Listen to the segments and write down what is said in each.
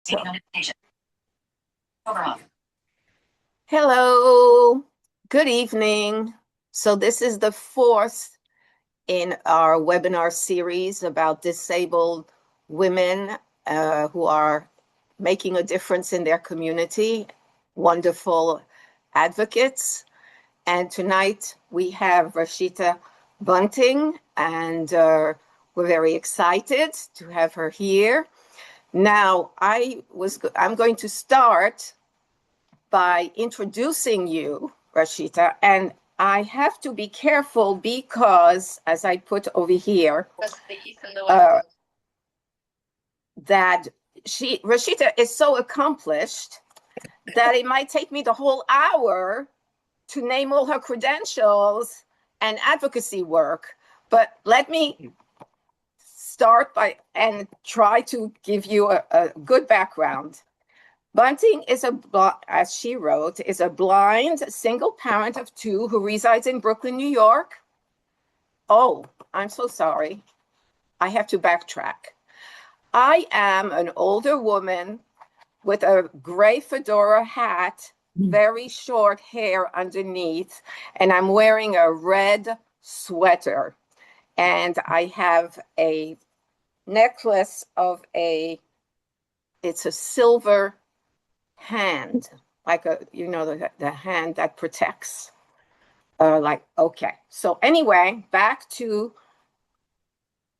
So, hello, good evening. So, this is the fourth in our webinar series about disabled women who are making a difference in their community, wonderful advocates. And tonight we have Rasheta Bunting, and we're very excited to have her here. Now, I'm going to start by introducing you, Rasheta, and I have to be careful because, as I put over here, uh, that Rasheta is so accomplished that it might take me the whole hour to name all her credentials and advocacy work. But let me start by and try to give you a good background. Bunting is as she wrote, is a blind single parent of two who resides in Brooklyn, New York. Oh, I'm so sorry. I have to backtrack. I am an older woman with a gray fedora hat, very short hair underneath, and I'm wearing a red sweater. And I have a necklace of it's a silver hand, like the hand that protects. Okay. So anyway, back to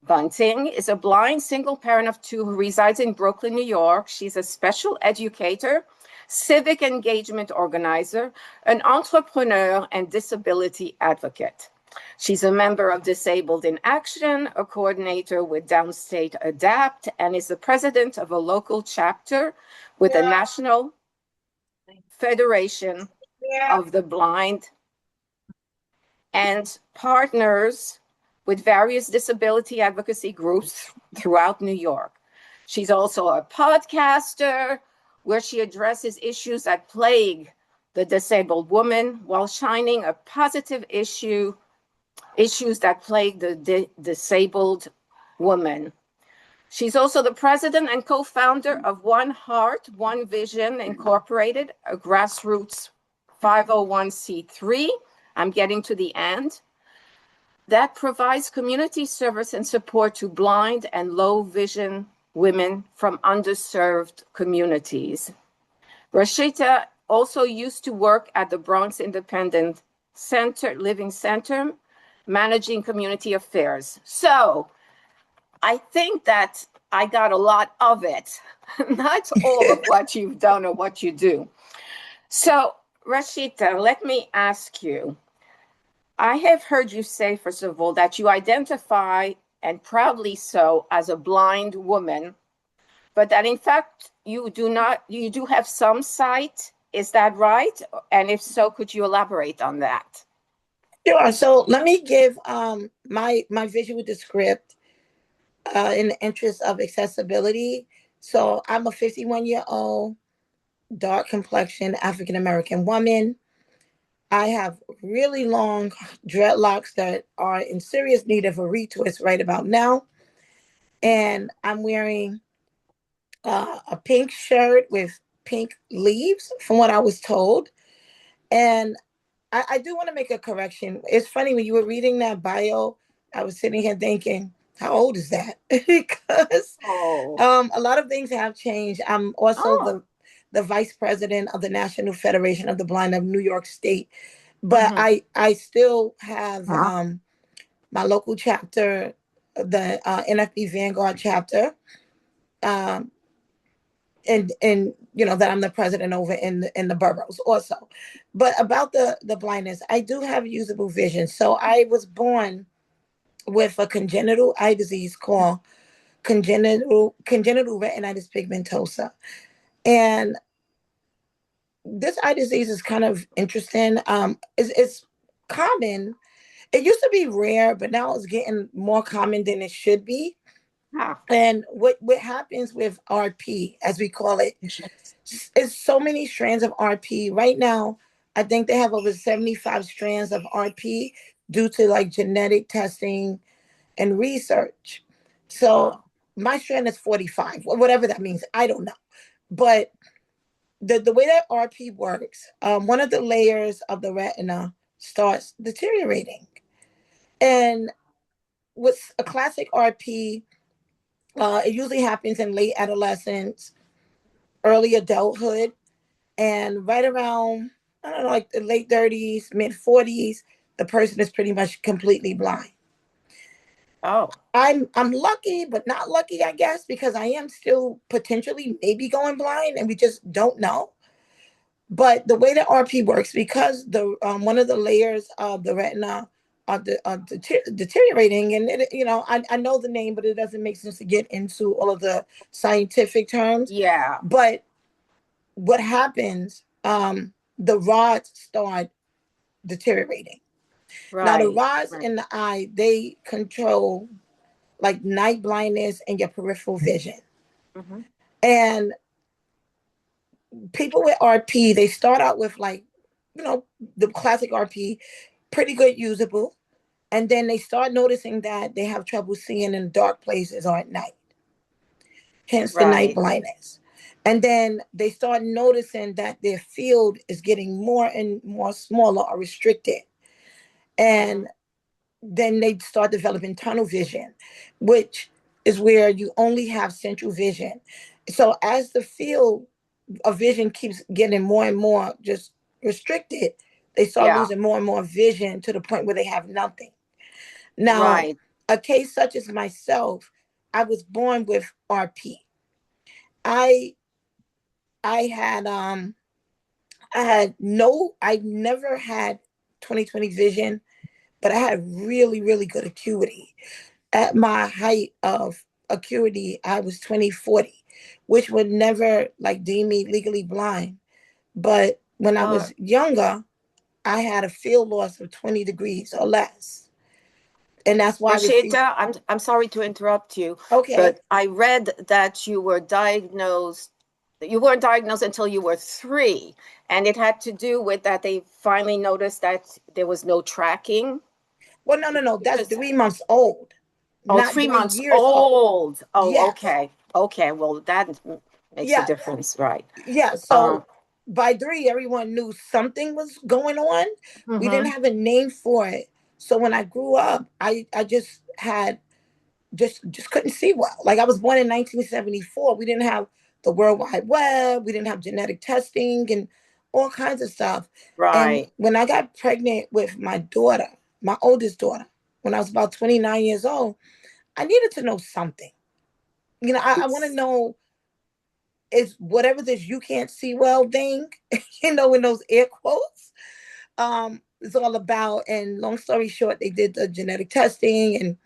Bunting is a blind single parent of two who resides in Brooklyn, New York. She's a special educator, civic engagement organizer, an entrepreneur, and disability advocate. She's a member of Disabled in Action, a coordinator with Downstate Adapt, and is the president of a local chapter with the National Federation of the Blind, and partners with various disability advocacy groups throughout New York. She's also a podcaster where she addresses issues that plague the disabled woman while shining a positive issues that plague the disabled woman. She's also the president and co-founder of One Heart, One Vision Incorporated, a grassroots 501c3. I'm getting to the end. That provides community service and support to blind and low vision women from underserved communities. Rasheta also used to work at the Bronx Independent Living Center, managing community affairs. So I think that I got a lot of it, not all of what you've done or what you do. So, Rasheta, let me ask you, I have heard you say, first of all, that you identify, and proudly so, as a blind woman, but that in fact you do have some sight. Is that right? And if so, could you elaborate on that? Sure. So let me give my visual descript in the interest of accessibility. So I'm a 51-year-old, dark complexion African American woman. I have really long dreadlocks that are in serious need of a retwist right about now. And I'm wearing a pink shirt with pink leaves, from what I was told. And I do want to make a correction. It's funny, when you were reading that bio, I was sitting here thinking, how old is that? Because a lot of things have changed. I'm also the vice president of the National Federation of the Blind of New York State. But I still have my local chapter, the NFB Vanguard chapter, um, and that I'm the president over in the boroughs also. But about the blindness, I do have usable vision. So I was born with a congenital eye disease called congenital retinitis pigmentosa. And this eye disease is kind of interesting. It's common. It used to be rare, but now it's getting more common than it should be. And what happens with RP, as we call it, is so many strands of RP. Right now, I think they have over 75 strands of RP due to like genetic testing and research. So my strand is 45, whatever that means. I don't know. But the way that RP works, one of the layers of the retina starts deteriorating. And with a classic RP, it usually happens in late adolescence, early adulthood, and right around, I don't know, like the late 30s, mid 40s, the person is pretty much completely blind. Oh, I'm lucky, but not lucky, I guess, because I am still potentially maybe going blind, and we just don't know. But the way that RP works, because the one of the layers of the retina are deteriorating, and I know the name, but it doesn't make sense to get into all of the scientific terms. yeah. But what happens? The rods start deteriorating. Now, the Right. rods Right. in the eye, they control like night blindness and your peripheral vision. Mm-hmm. And people with RP, they start out with like, the classic RP, pretty good usable. And then they start noticing that they have trouble seeing in dark places or at night, hence the night Right. blindness. And then they start noticing that their field is getting more and more smaller or restricted. Mm-hmm. And then they start developing tunnel vision, which is where you only have central vision. So as the field of vision keeps getting more and more just restricted, they start Yeah. losing more and more vision to the point where they have nothing. Now, Right. a case such as myself, I was born with RP. I I had I never had 20/20 vision, but I had really, really good acuity. At my height of acuity, I was 20/40, which would never like deem me legally blind. But when I Uh, was younger, I had a field loss of 20 degrees or less. And that's why I received. Rasheta, I'm sorry to interrupt you, Okay. but I read that you were diagnosed. You weren't diagnosed until you were three, and it had to do with that they finally noticed that there was no tracking. Well, no, no, no. That's Because 3 months old, oh, not three three months years old. old. Oh, Yes. okay, okay. Well, that makes a Yeah. difference, right? Yeah. Um, So by three, everyone knew something was going on. We didn't mhm. have a name for it. So when I grew up, I just had just couldn't see well. Like I was born in 1974. We didn't have the World Wide Web. We didn't have genetic testing and all kinds of stuff. And Right. when I got pregnant with my daughter, my oldest daughter, when I was about 29 years old, I needed to know something. I want to It's, know is whatever this you can't see well thing, in those air quotes, is all about. And long story short, they did the genetic testing and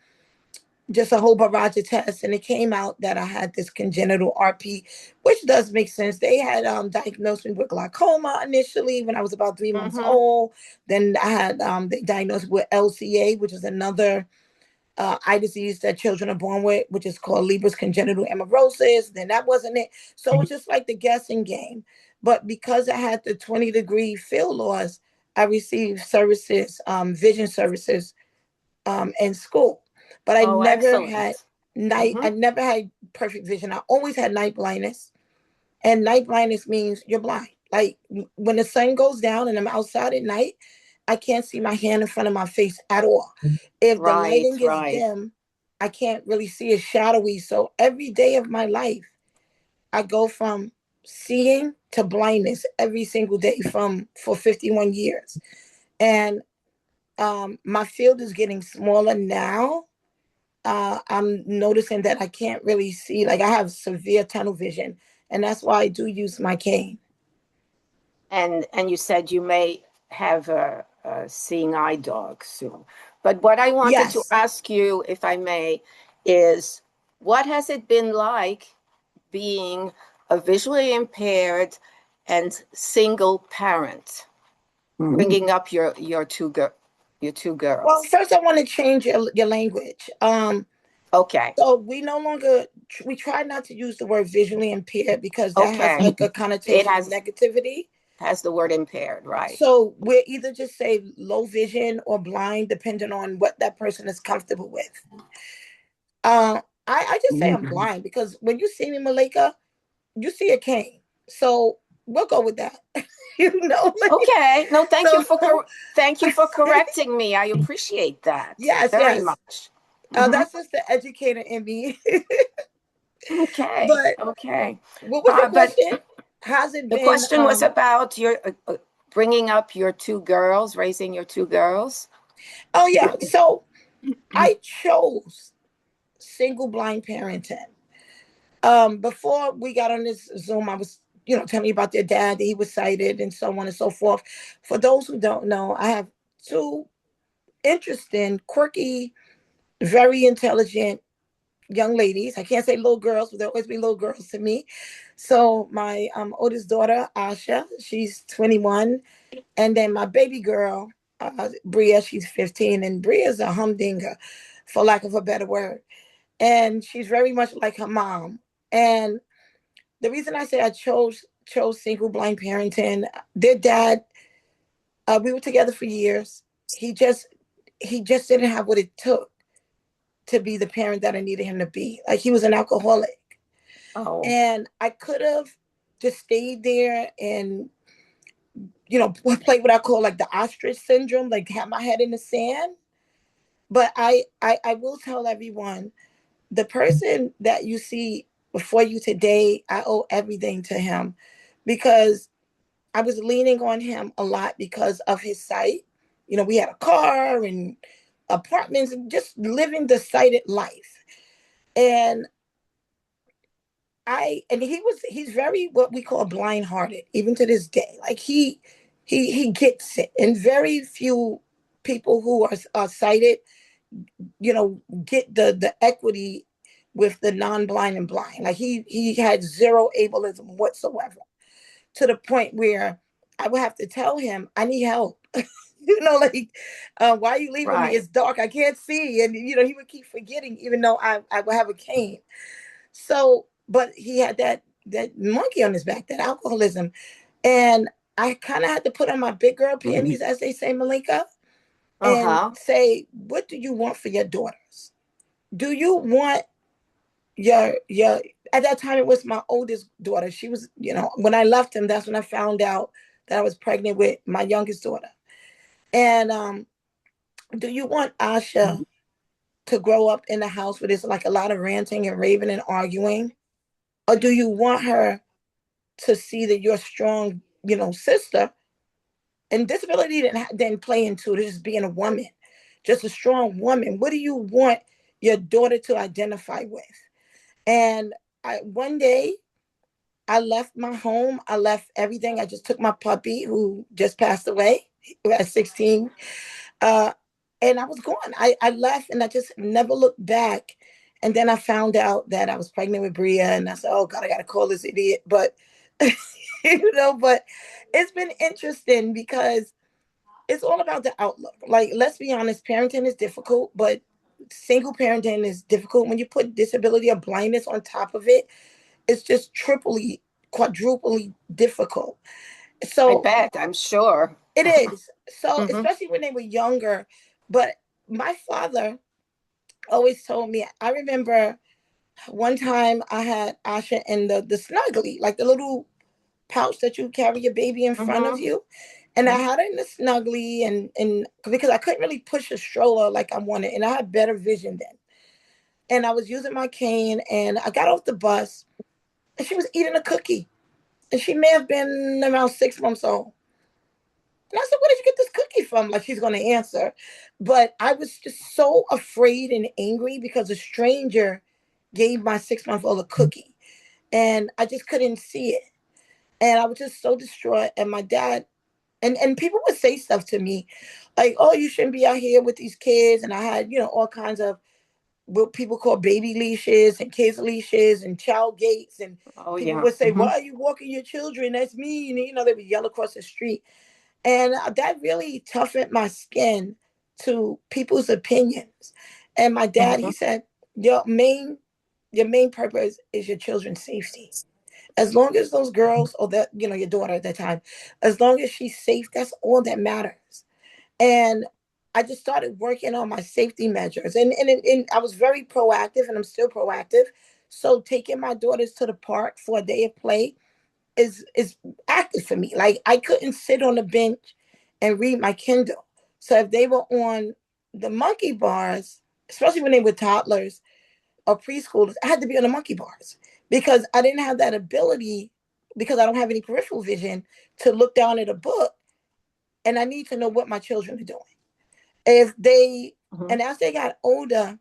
just a whole barrage of tests, and it came out that I had this congenital RP, which does make sense. They had diagnosed me with glaucoma initially when I was about 3 months mhm. old. Then I had they diagnosed with LCA, which is another eye disease that children are born with, which is called Leber's congenital amaurosis. Then that wasn't it. So it's just like the guessing game. But because I had the 20-degree field loss, I received services, vision services, in school. But I Oh, never had excellent. night. Hmm. I never had perfect vision. I always had night blindness, and night blindness means you're blind. Like when the sun goes down and I'm outside at night, I can't see my hand in front of my face at all. If the Right, lighting is right. dim, I can't really see. It's shadowy. So every day of my life, I go from seeing to blindness every single day from for 51 years. And my field is getting smaller now. I'm noticing that I can't really see. Like I have severe tunnel vision, and that's why I do use my cane. And you said you may have a seeing eye dog soon. But what I wanted to Yes. ask you, if I may, is what has it been like being a visually impaired and single parent, bringing up your two Well, girls? first I want to change your language. Okay, So we no longer we try not to use the word visually impaired because that has okay. like a It connotation of negativity. has the word impaired, right? So we're either just say low vision or blind, depending on what that person is comfortable with. I just say I'm blind because when you see me, Malika, you see a cane. So we'll go with that. Like, Okay. No, so thank you for correcting me. I appreciate that yes, very yes. much. Hmm. That's just the educator in me. Okay. But Okay. what was your But question? Has it the been question was about your bringing up your two girls, raising your two girls. oh yeah. So I chose single blind parenting. Before we got on this Zoom, I was, telling you about their dad, that he was sighted and so on and so forth. For those who don't know, I have two interesting, quirky, very intelligent young ladies. I can't say little girls, but they'll always be little girls to me. So my oldest daughter, Asha, she's 21. And then my baby girl, Bria, she's 15. And Bria's a humdinger, for lack of a better word. And she's very much like her mom. And the reason I say I chose single blind parenting, their dad, we were together for years. He just didn't have what it took to be the parent that I needed him to be. Like, he was an alcoholic. Oh, And I could have just stayed there and, played what I call like the ostrich syndrome, like have my head in the sand. But I will tell everyone, the person that you see before you today, I owe everything to him, because I was leaning on him a lot because of his sight. We had a car and apartments and just living the sighted life. And he's very what we call blind hearted, even to this day. Like, he gets it. And very few people who are sighted, get the equity with the non-blind and blind. Like, he had zero ableism whatsoever, to the point where I would have to tell him, I need help. Like, why are you leaving me? right. It's dark. I can't see. And, he would keep forgetting, even though I would have a cane. So, but he had that monkey on his back, that alcoholism. And I kind of had to put on my big girl panties, as they say, Milenka, and Uh-huh. say, what do you want for your daughters? Do you want your at that time it was my oldest daughter. She was, when I left him, that's when I found out that I was pregnant with my youngest daughter. And do you want Asha to grow up in a house where there's like a lot of ranting and raving and arguing? Or do you want her to see that you're a strong, sister? And disability didn't play into it, just being a woman, just a strong woman. What do you want your daughter to identify with? And one day I left my home. I left everything. I just took my puppy, who just passed away at 16. Uh, and I was gone. I left and I just never looked back. And then I found out that I was pregnant with Bria, and I said, oh God, I got to call this idiot. But, but it's been interesting because it's all about the outlook. Like, let's be honest, parenting is difficult, but single parenting is difficult. When you put disability or blindness on top of it, it's just triply, quadruply difficult. I So bet. I'm sure. it is. So, Hmm. especially when they were younger. But my father always told me, I remember one time I had Asha in the snuggly, like the little pouch that you carry your baby in front of Hmm. you. And I had her in the snuggly, and because I couldn't really push a stroller like I wanted, and I had better vision then. And I was using my cane, and I got off the bus, and she was eating a cookie. And she may have been around 6 months old. And I said, where did you get this cookie from? Like, she's going to answer. But I was just so afraid and angry because a stranger gave my 6 month old a cookie. And I just couldn't see it. And I was just so distraught. And my dad, and people would say stuff to me like, oh, you shouldn't be out here with these kids. And I had, all kinds of what people call baby leashes and kids leashes and child gates. And Oh, people yeah. would say, Hmm. why are you walking your children? That's mean. And, they would yell across the street. And that really toughened my skin to people's opinions. And my dad, he Hmm. said, your main purpose is your children's safety. As long as those girls, or that, your daughter at that time, as long as she's safe, that's all that matters. And I just started working on my safety measures. And I was very proactive, and I'm still proactive So taking my daughters to the park for a day of play is active for me. Like I couldn't sit on the bench and read my Kindle. So if they were on the monkey bars, especially when they were toddlers or preschoolers, I had to be on the monkey bars because I didn't have that ability because I don't have any peripheral vision to look down at a book, and I need to know what my children are doing. If they Mhm. and as they got older,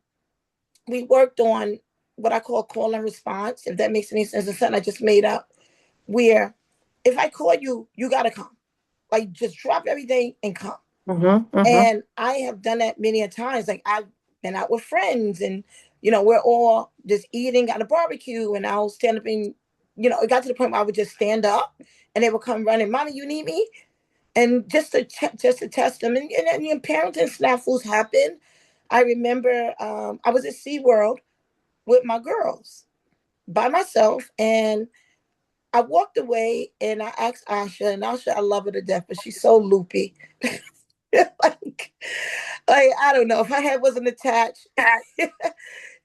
we worked on what I call call and response, if that makes any sense. It's something I just made up, where if I call you, you gotta come. Like just drop everything and come. Mhm. Mhm. And I have done that many a times. Like I've been out with friends and we're all just eating at a barbecue and I'll stand up and it got to the point where I would just stand up and they would come running, Mommy, you need me? And just to test them. And parenting snafus happen. I remember I was at SeaWorld with my girls by myself, and I walked away and I asked Asha, and Asha, I love her to death, but she's so loopy. like, like I don't know, if her head wasn't attached,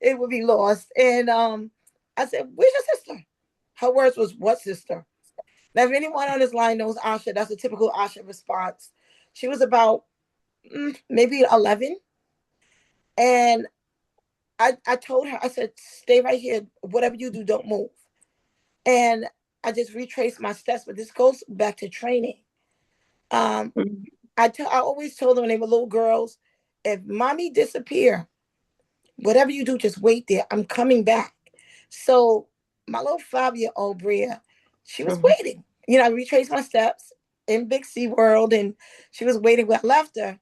it would be lost. And I said, "Where's your sister?" Her words was, "What sister?" Now, if anyone on this line knows Asha, that's a typical Asha response. She was about maybe 11, and I told her, I said, "Stay right here. Whatever you do, don't move." And I just retraced my steps, but this goes back to training. Um, Mhm. I always told them when they were little girls, if mommy disappear, whatever you do, just wait there. I'm coming back. So my little 5-year-old Bria, she was Mhm. waiting. I retraced my steps in Big C World, and she was waiting when I left her.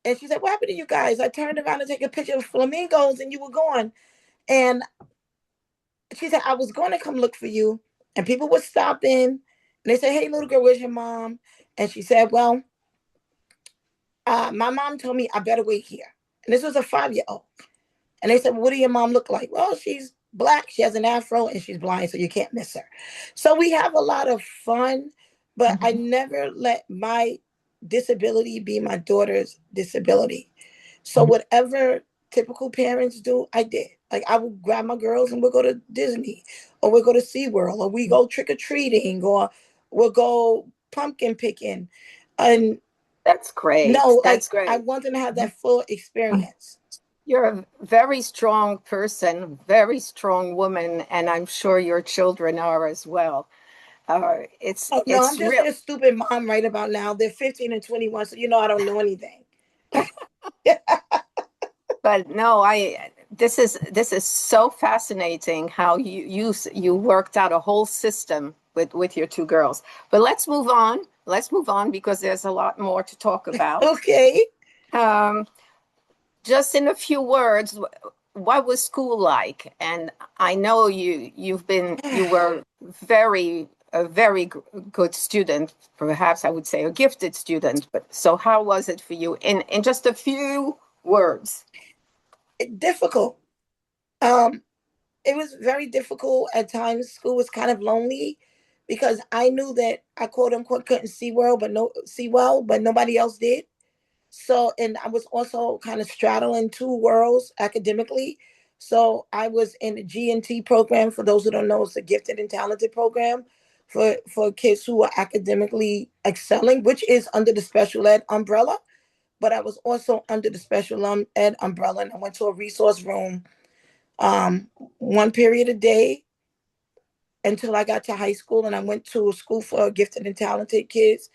And she said, "What happened to you guys?" I turned around to take a picture of flamingos, and you were gone. And she said, "I was going to come look for you." And people would stop in, and they said, "Hey, little girl, where's your mom?" And she said, "Well, my mom told me I better wait here." And this was a 5-year-old. And they said, "Well, what do your mom look like?" "Well, she's black, she has an afro, and she's blind, so you can't miss her." So we have a lot of fun, but I Mhm. never let my disability be my daughter's disability. So whatever typical parents do, I did. Like I would grab my girls and we'll go to Disney, or we'll go to SeaWorld, or we go trick or treating, or we'll go pumpkin picking. And That's great. no, like That's I great. want them to have that full experience. You're a very strong person, very strong woman, and I'm sure your children are as well. It's Oh no, I'm it's just real, their stupid mom right about now. They're 15 and 21, so I don't know anything. but no, I this is so fascinating how you worked out a whole system with your two girls. But let's move on. Let's move on because there's a lot more to talk about. Okay. Um, just in a few words, what was school like? And I know you were a very good student, perhaps I would say a gifted student. But so how was it for you in just a few words? Difficult. Um, it was very difficult at times. School was kind of lonely because I knew that I quote unquote couldn't see well, but nobody else did. So, and I was also kind of straddling two worlds academically. So I was in the G&T program. For those who don't know, it's a gifted and talented program for kids who are academically excelling, which is under the special ed umbrella. But I was also under the special ed umbrella, and I went to a resource room um, one period a day until I got to high school, and I went to a school for gifted and talented kids.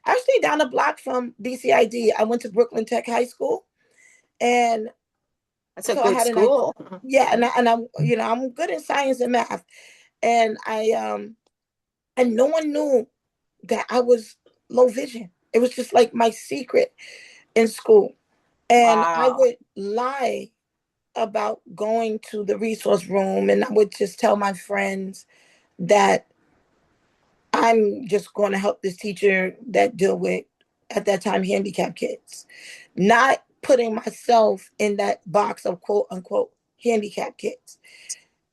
Actually, down the block from BCID, I went to Brooklyn Tech High School, and That's a so I good had an school. yeah, and I'm I'm good in science and math, and and no one knew that I was low vision. It was just like my secret in school, and I Wow. would lie about going to the resource room, and I would just tell my friends that I'm just going to help this teacher that deal with, at that time, handicapped kids, not putting myself in that box of quote unquote handicapped kids.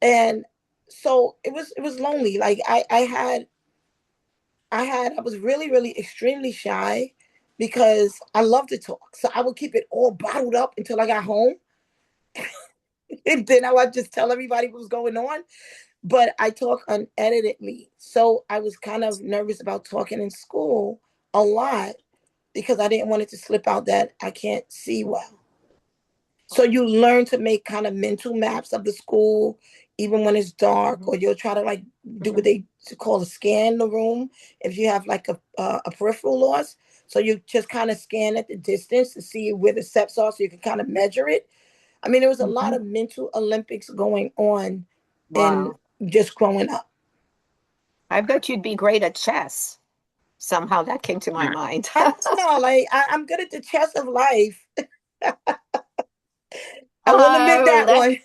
And so it was lonely. Like I was really, really extremely shy because I love to talk. So I would keep it all bottled up until I got home. And then I would just tell everybody what was going on. But I talk uneditedly. So I was kind of nervous about talking in school a lot because I didn't want it to slip out that I can't see well. So you learn to make kind of mental maps of the school, even when it's dark, or you'll try to like do what they call a scan the room if you have like a peripheral loss. So you just kind of scan at the distance to see where the steps are, so you can kind of measure it. I mean, there was a lot of mental Olympics going on in Wow. just growing up. I bet you'd be great at chess. Somehow that came to my mind. I don't know, like I'm good at the chess of life. I will admit Oh, that one.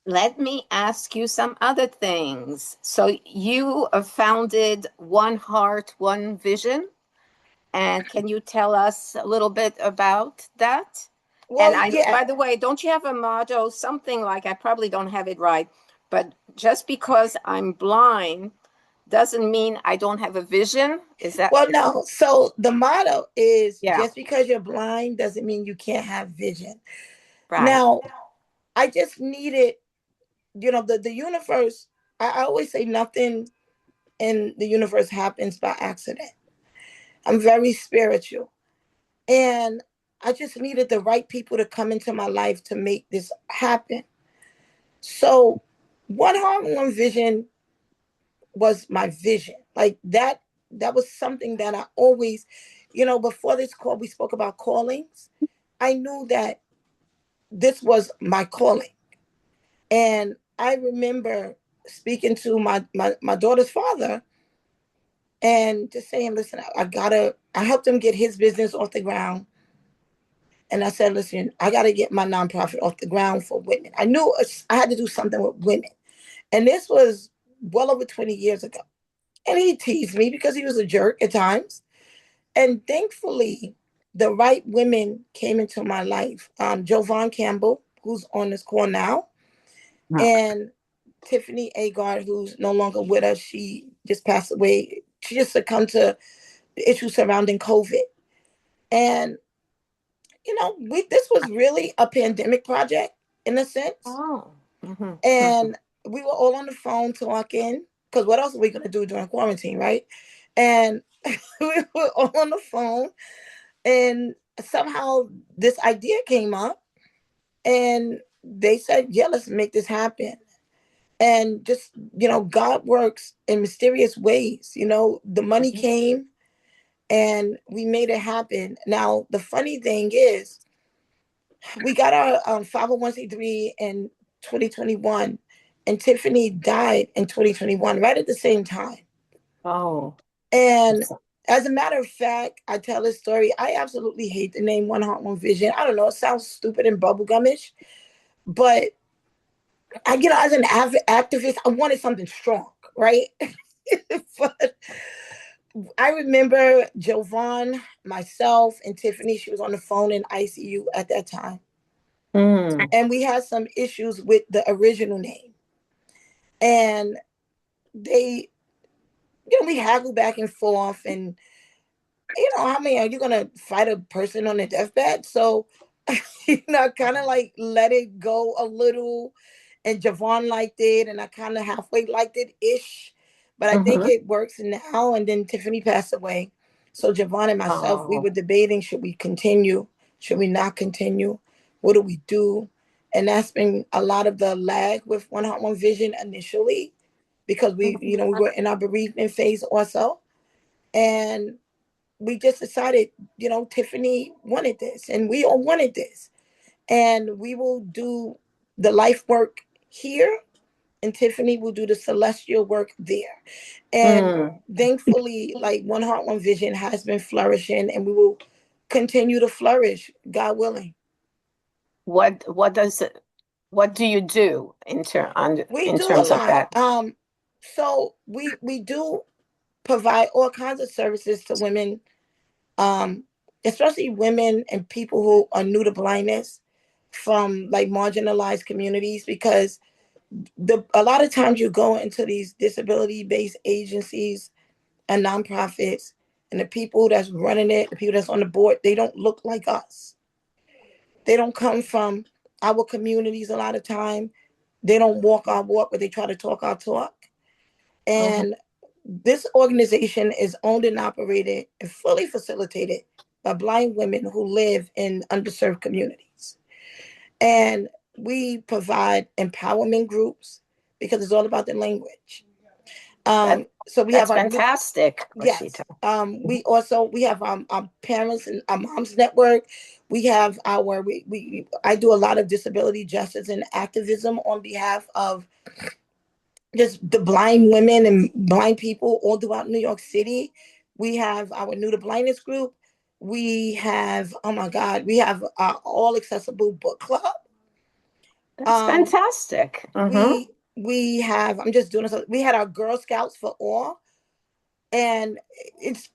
let me ask you some other things. So you founded One Heart, One Vision, and can you tell us a little bit about that? And Well, I, yeah. by the way, don't you have a motto, something like, I probably don't have it right, but just because I'm blind doesn't mean I don't have a vision. Is that Well, no. So the motto is yeah, just because you're blind doesn't mean you can't have vision. right. Now, I just needed, the universe. I always say nothing in the universe happens by accident. I'm very spiritual. And I just needed the right people to come into my life to make this happen. So, one heart, one vision was my vision. Like that was something that I always, before this call, we spoke about callings. I knew that this was my calling. And I remember speaking to my daughter's father and just saying, listen, I helped him get his business off the ground. And I said, listen, I got to get my nonprofit off the ground for women. I knew I had to do something with women. And this was well over 20 years ago. And he teased me because he was a jerk at times. And thankfully, the right women came into my life. Jovan Campbell, who's on this call now, and Tiffany Agard, who's no longer with us. She just passed away. She just succumbed to the issues surrounding COVID. And, this was really a pandemic project in a sense. Oh. Mm-hmm. And we were all on the phone talking, because what else are we going to do during quarantine, right? And we were all on the phone, and somehow this idea came up, and they said, yeah, let's make this happen. And just, God works in mysterious ways. The money came and we made it happen. Now, the funny thing is, we got our 501c3 in 2021, and Tiffany died in 2021, right at the same time. Oh. And as a matter of fact, I tell this story. I absolutely hate the name One Heart, One Vision. I don't know. It sounds stupid and bubblegumish, but as an activist, I wanted something strong, right? But I remember Jovan, myself, and Tiffany. She was on the phone in ICU at that time. Mm. And we had some issues with the original name. And they, we haggled back and forth. And, how many are you going to fight a person on their deathbed? So, kind of like let it go a little. And Javon liked it. And I kind of halfway liked it ish. But I think Mm-hmm. it works now. And then Tiffany passed away. So Javon and myself, we Oh. were debating, should we continue? Should we not continue? What do we do? And that's been a lot of the lag with One Heart, One Vision initially, because we were in our bereavement phase also. And we just decided, Tiffany wanted this and we all wanted this. And we will do the life work here, and Tiffany will do the celestial work there. And Mm. thankfully, like One Heart, One Vision has been flourishing, and we will continue to flourish, God willing. What does it, what do you do We in do a terms of lot. that? So we do provide all kinds of services to women, um, especially women and people who are new to blindness from like marginalized communities, because a lot of times you go into these disability based agencies and nonprofits, and the people that's running it, the people that's on the board, they don't look like us. They don't come from our communities a lot of time. They don't walk our walk, but they try to talk our talk. And this organization is owned and operated and fully facilitated by blind women who live in underserved communities. And we provide empowerment groups because it's all about the language. So we That's have our fantastic, yes. Rasheta. We have our parents and our moms network. We have our we I do a lot of disability justice and activism on behalf of just the blind women and blind people all throughout New York City. We have our New to Blindness group. We have, oh my God, we have our all accessible book club. That's fantastic. We have, I'm just doing this. We had our Girl Scouts for All, and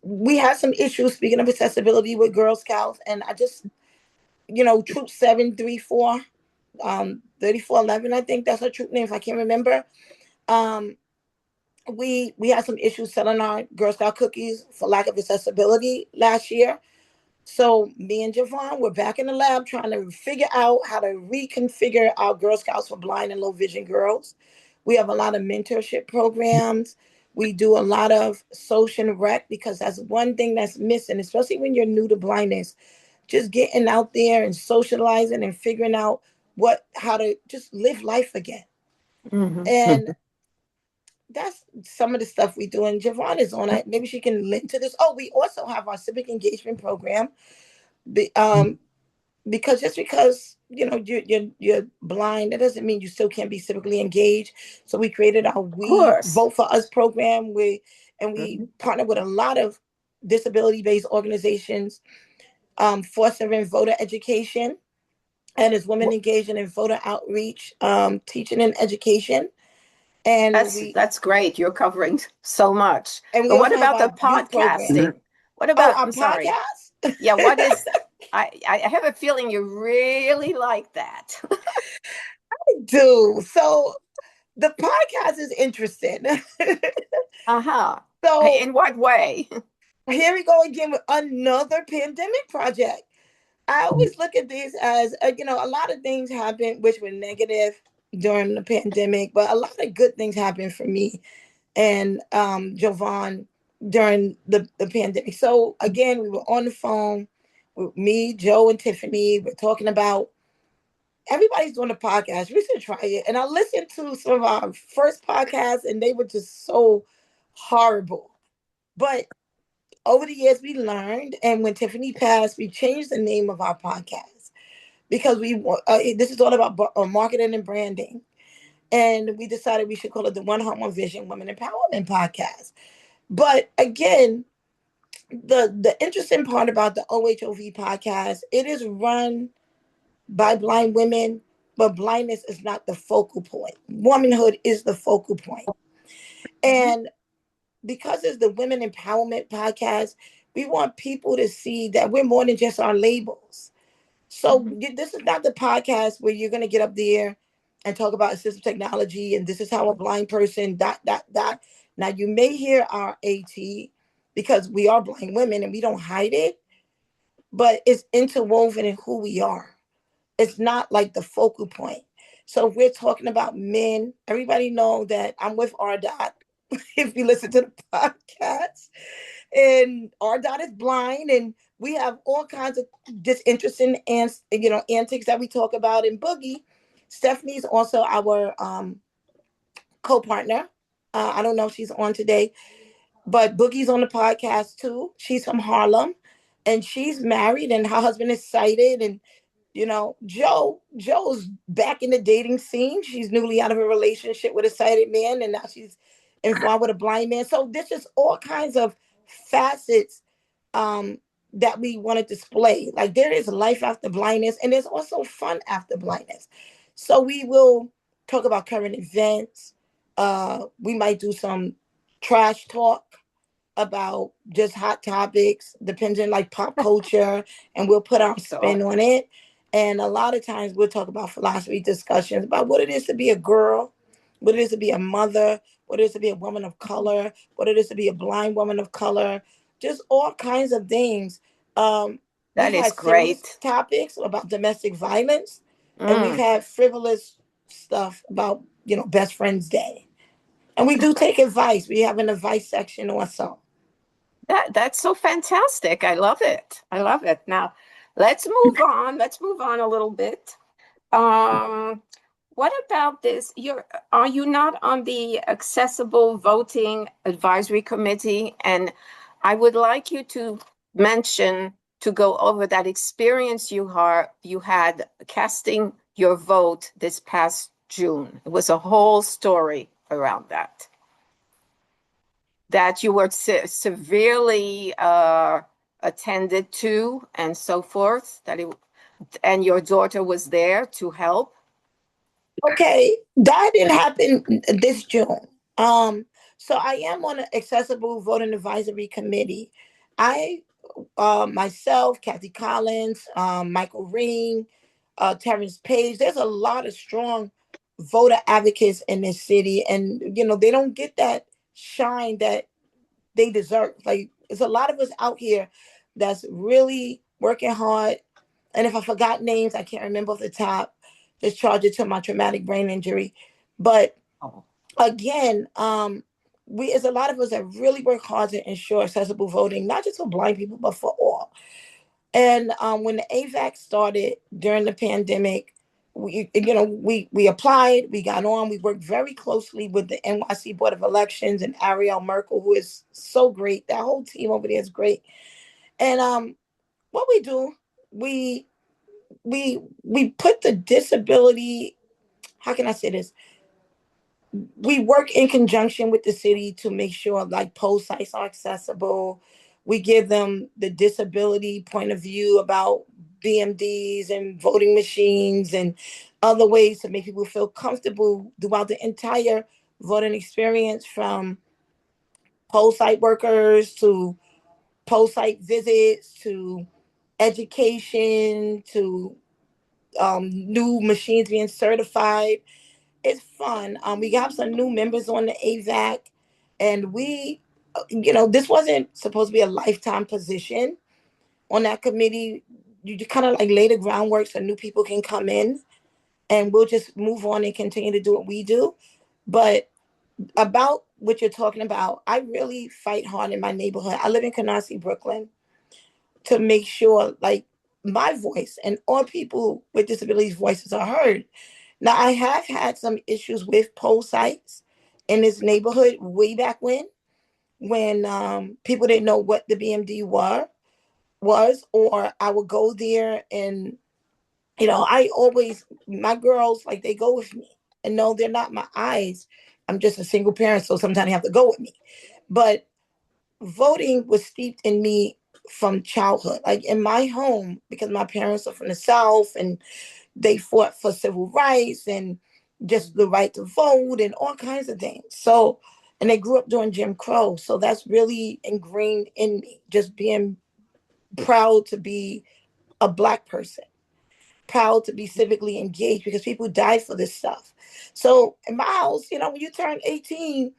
we had some issues, speaking of accessibility, with Girl Scouts, and I just, Troop 734, 3411, I think that's her troop name, if I can't remember. We had some issues selling our Girl Scout cookies for lack of accessibility last year. So me and Javon, we're back in the lab trying to figure out how to reconfigure our Girl Scouts for blind and low vision girls. We have a lot of mentorship programs. We do a lot of social rec because that's one thing that's missing, especially when you're new to blindness. Just getting out there and socializing and figuring out how to just live life again. And that's some of the stuff we do. And Javon is on it. Maybe she can link to this. Oh, we also have our civic engagement program. Because just because you're blind, that doesn't mean you still can't be civically engaged. So we created our We Vote for Us program. We partner with a lot of disability-based organizations, fostering voter education, and as women engaging in voter outreach, teaching and education. And that's great. You're covering so much. And but what about the podcasting? What about our podcast? Yeah, what is I have a feeling you really like that. I do. So the podcast is interesting. So in what way? Here we go again with another pandemic project. I always look at these as, a lot of things happened which were negative during the pandemic, but a lot of good things happened for me and Jovan during the pandemic. So again, we were on the phone with me, Joe, and Tiffany. We're talking about everybody's doing a podcast. We should try it. And I listened to some of our first podcasts, and they were just so horrible. But over the years, we learned, and when Tiffany passed, we changed the name of our podcast because this is all about marketing and branding. And we decided we should call it the One Heart, One Vision Women Empowerment Podcast. But again, the interesting part about the OHOV podcast, it is run by blind women, but blindness is not the focal point. Womanhood is the focal point. And because it's the Women Empowerment Podcast, we want people to see that we're more than just our labels. So this is not the podcast where you're going to get up there and talk about assistive technology and this is how a blind person ... Now you may hear our AT because we are blind women and we don't hide it, but it's interwoven in who we are. It's not like the focal point. So if we're talking about men, everybody know that I'm with R. Dot. If you listen to the podcast, and R. Dot is blind, and we have all kinds of just interesting antics that we talk about in Boogie. Stephanie's also our co-partner. I don't know if she's on today, but Boogie's on the podcast too. She's from Harlem, and she's married, and her husband is sighted, and Joe's back in the dating scene. She's newly out of a relationship with a sighted man, and now she's involved with a blind man. So there's just all kinds of facets that we want to display. Like there is life after blindness, and there's also fun after blindness. So we will talk about current events. We might do some trash talk about just hot topics, depending like pop culture, and we'll put our spin on it. And a lot of times we'll talk about philosophy discussions about what it is to be a girl, what it is to be a mother, what it is to be a woman of color, what it is to be a blind woman of color, just all kinds of things. That is great. Topics about domestic violence. And we've Mm. had frivolous stuff about, Best Friends Day. And we do take advice. We have an advice section also. That's so fantastic. I love it. I love it. Now, let's move on. Let's move on a little bit. Um, what about this? Are you not on the Accessible Voting Advisory Committee? And I would like you to mention to go over that experience you had casting your vote this past June. It was a whole story around that you were severely attended to and so forth, and your daughter was there to help. Okay, that didn't happen this June. Um, so I am on an accessible voting advisory committee. I myself, Kathy Collins, Michael Ring, Terrence Page. There's a lot of strong voter advocates in this city, and they don't get that shine that they deserve. Like, there's a lot of us out here that's really working hard. And if I forgot names, I can't remember off the top. Just charge it to my traumatic brain injury. But Oh. again, we as a lot of us that really work hard to ensure accessible voting, not just for blind people, but for all. And when the AVAC started during the pandemic, we applied, we got on, we worked very closely with the NYC Board of Elections and Ariel Merkel, who is so great. That whole team over there is great. And what we do, we we put the disability. How can I say this? We work in conjunction with the city to make sure like poll sites are accessible. We give them the disability point of view about BMDs and voting machines and other ways to make people feel comfortable throughout the entire voting experience, from poll site workers to poll site visits to education to new machines being certified. It's fun. We got some new members on the AVAC, and this wasn't supposed to be a lifetime position on that committee. You just kind of like lay the groundwork so new people can come in, and we'll just move on and continue to do what we do. But about what you're talking about, I really fight hard in my neighborhood. I live in Canarsie, Brooklyn, to make sure like my voice and all people with disabilities voices are heard. Now, I have had some issues with poll sites in this neighborhood way back when people didn't know what the BMD was, or I would go there and I always, my girls, like, they go with me, and no, they're not my eyes. I'm just a single parent, so sometimes they have to go with me. But voting was steeped in me from childhood, like in my home, because my parents are from the South and they fought for civil rights and just the right to vote and all kinds of things. So, and they grew up during Jim Crow. So that's really ingrained in me, just being proud to be a Black person, proud to be civically engaged because people died for this stuff. So in my house, when you turn 18,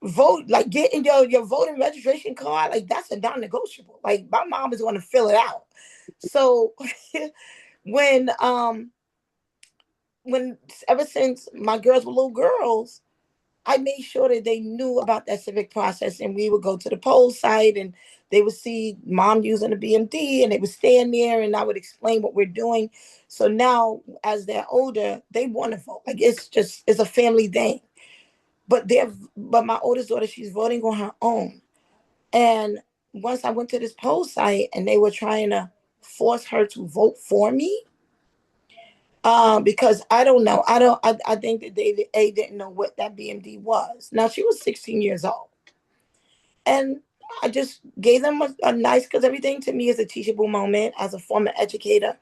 vote, like getting your voting registration card, like that's a non-negotiable. Like my mom is going to fill it out. So when when ever since my girls were little girls, I made sure that they knew about that civic process, and we would go to the poll site and they would see mom using the BMD and they would stand there and I would explain what we're doing. So now as they're older, they want to vote. Like it's a family thing. But my oldest daughter, she's voting on her own. And once I went to this poll site and they were trying to force her to vote for me, because I don't know. I think that they didn't know what that BMD was. Now she was 16 years old. And I just gave them a nice, because everything to me is a teachable moment as a former educator.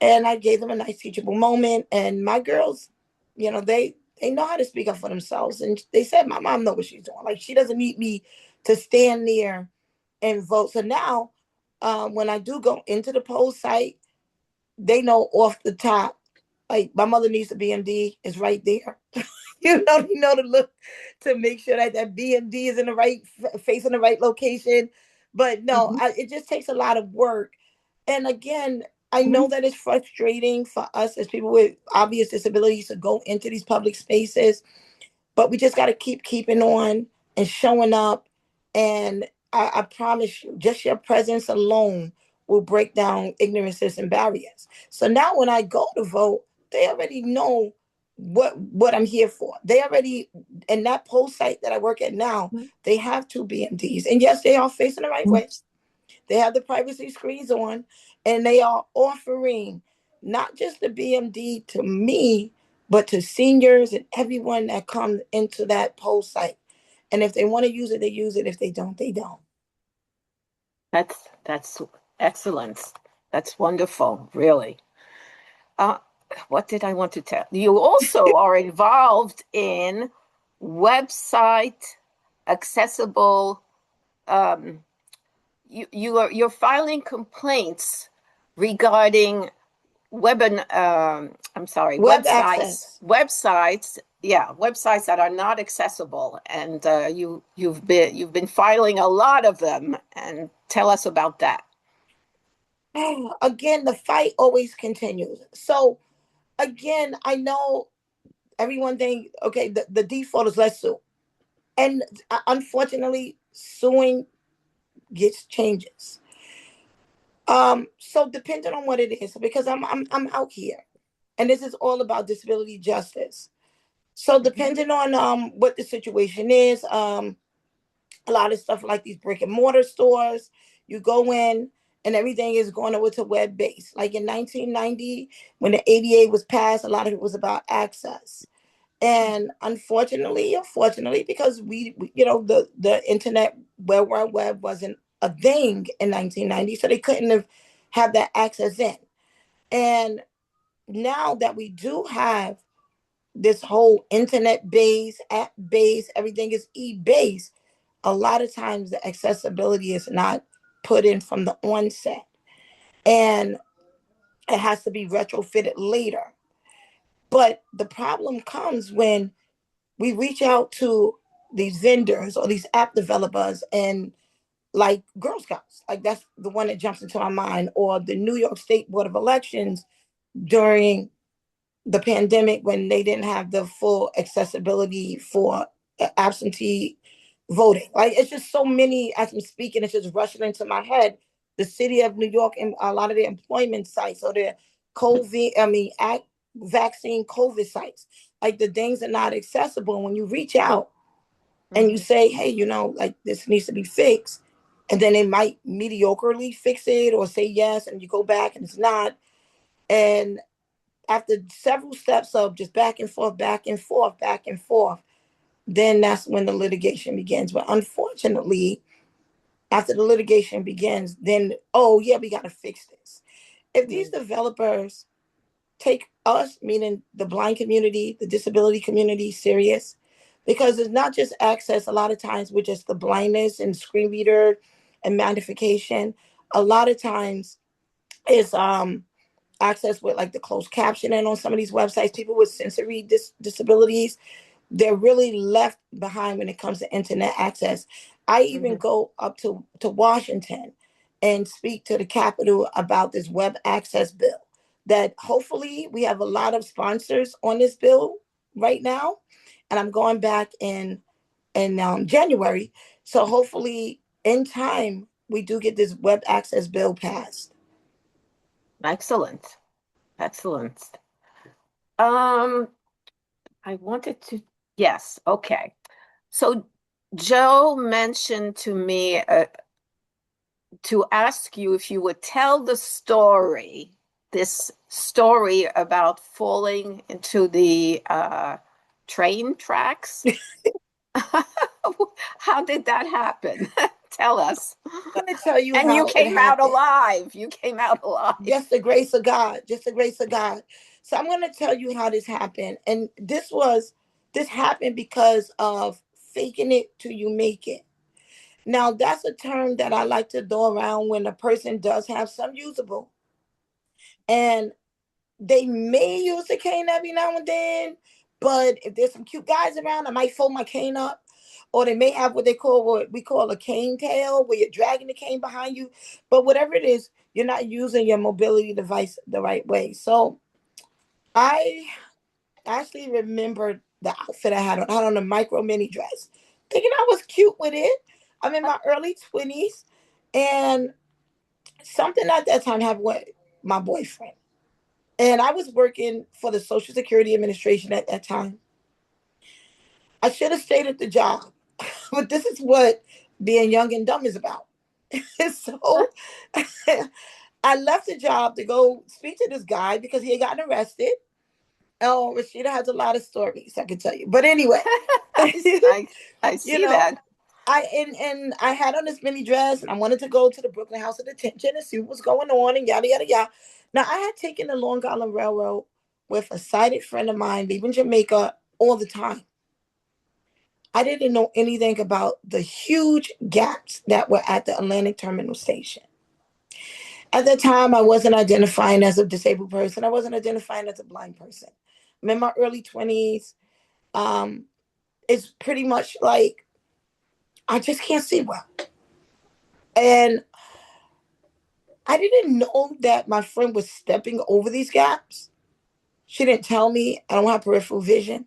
And I gave them a nice teachable moment. And my girls, they know how to speak up for themselves. And they said, my mom knows what she's doing. Like, she doesn't need me to stand there and vote. So now, when I do go into the poll site, they know off the top, like, my mother needs a BMD, is right there. To look to make sure that that BMD is in the right facing the right location. But no, Mhm. it just takes a lot of work. And again, I know Mhm. that it's frustrating for us as people with obvious disabilities to go into these public spaces, but we just got to keeping on and showing up. And I promise you, just your presence alone will break down ignorances and barriers. So now when I go to vote, they already know what I'm here for. They already, in that poll site that I work at now, they have two BMDs. And yes, they are facing the right way. They have the privacy screens on, and they are offering not just the BMD to me, but to seniors and everyone that comes into that poll site. And if they want to use it, they use it. If they don't, they don't. That's excellent. That's wonderful, really. Uh, what did I want to tell you? Also are involved in website accessible. Um, you're filing complaints regarding I'm sorry, Web access. websites that are not accessible, and you've been filing a lot of them. And tell us about that. Again, the fight always continues. So again, I know everyone think, okay, the default is let's sue. And unfortunately, suing gets changes. So depending on what it is, because I'm out here, and this is all about disability justice. So Mhm. depending on what the situation is, a lot of stuff like these brick and mortar stores, you go in and everything is going over to web based. Like in 1990, when the ADA was passed, a lot of it was about access. And unfortunately, because the internet, World Wide Web wasn't a thing in 1990, so they couldn't have that access in. And now that we do have this whole internet base, app base, everything is e-based, a lot of times the accessibility is not put in from the onset. And it has to be retrofitted later. But the problem comes when we reach out to these vendors or these app developers, and like Girl Scouts, like that's the one that jumps into my mind, or the New York State Board of Elections during the pandemic when they didn't have the full accessibility for absentee voting. Like it's just so many, as I'm speaking, it's just rushing into my head. The city of New York and a lot of the employment sites or the vaccine COVID sites, like the things are not accessible. When you reach out and you Mhm. say, hey, like this needs to be fixed, and then they might mediocrely fix it or say yes, and you go back and it's not. And after several steps of just back and forth, back and forth, back and forth, then that's when the litigation begins. But unfortunately, after the litigation begins, then, oh, yeah, we got to fix this. If these Mhm. developers take us, meaning the blind community, the disability community, serious, because it's not just access. A lot of times with just the blindness and screen reader and magnification, a lot of times is access with like the closed captioning on some of these websites. People with sensory disabilities, they're really left behind when it comes to internet access. I even Mhm. go up to Washington and speak to the Capitol about this web access bill. That hopefully we have a lot of sponsors on this bill right now, and I'm going back in January. So hopefully in time we do get this web access bill passed. Excellent. Excellent. Um, I wanted to, yes, okay. So Joe mentioned to me to ask you if you would tell the story, this story about falling into the train tracks. How did that happen? Tell us. I'm going to tell you And you how it came out happened. alive. You came out alive. Just the grace of God. Just the grace of God. So I'm going to tell you how this happened. And this happened because of faking it till you make it. Now, that's a term that I like to throw around when a person does have some usable. And they may use the cane every now and then. But if there's some cute guys around, I might fold my cane up. or they may have what we call a cane tail, where you're dragging the cane behind you. But whatever it is, you're not using your mobility device the right way. So I actually remembered the outfit I had on. I had on a micro mini dress, thinking I was cute with it. I'm in my early 20s, and something at that time happened with my boyfriend. And I was working for the Social Security Administration at that time. I should have stayed at the job, but this is what being young and dumb is about. So I left the job to go speak to this guy because he had gotten arrested. Oh, Rasheta has a lot of stories I can tell you. But anyway, I you see know, that. and I had on this mini dress and I wanted to go to the Brooklyn House of Detention and see what was going on and yada yada yada. Now I had taken the Long Island Railroad with a sighted friend of mine leaving Jamaica all the time. I didn't know anything about the huge gaps that were at the Atlantic Terminal Station. At that time, I wasn't identifying as a disabled person. I wasn't identifying as a blind person. I'm in my early 20s. Um, it's pretty much like I just can't see well. And I didn't know that my friend was stepping over these gaps. She didn't tell me. I don't have peripheral vision.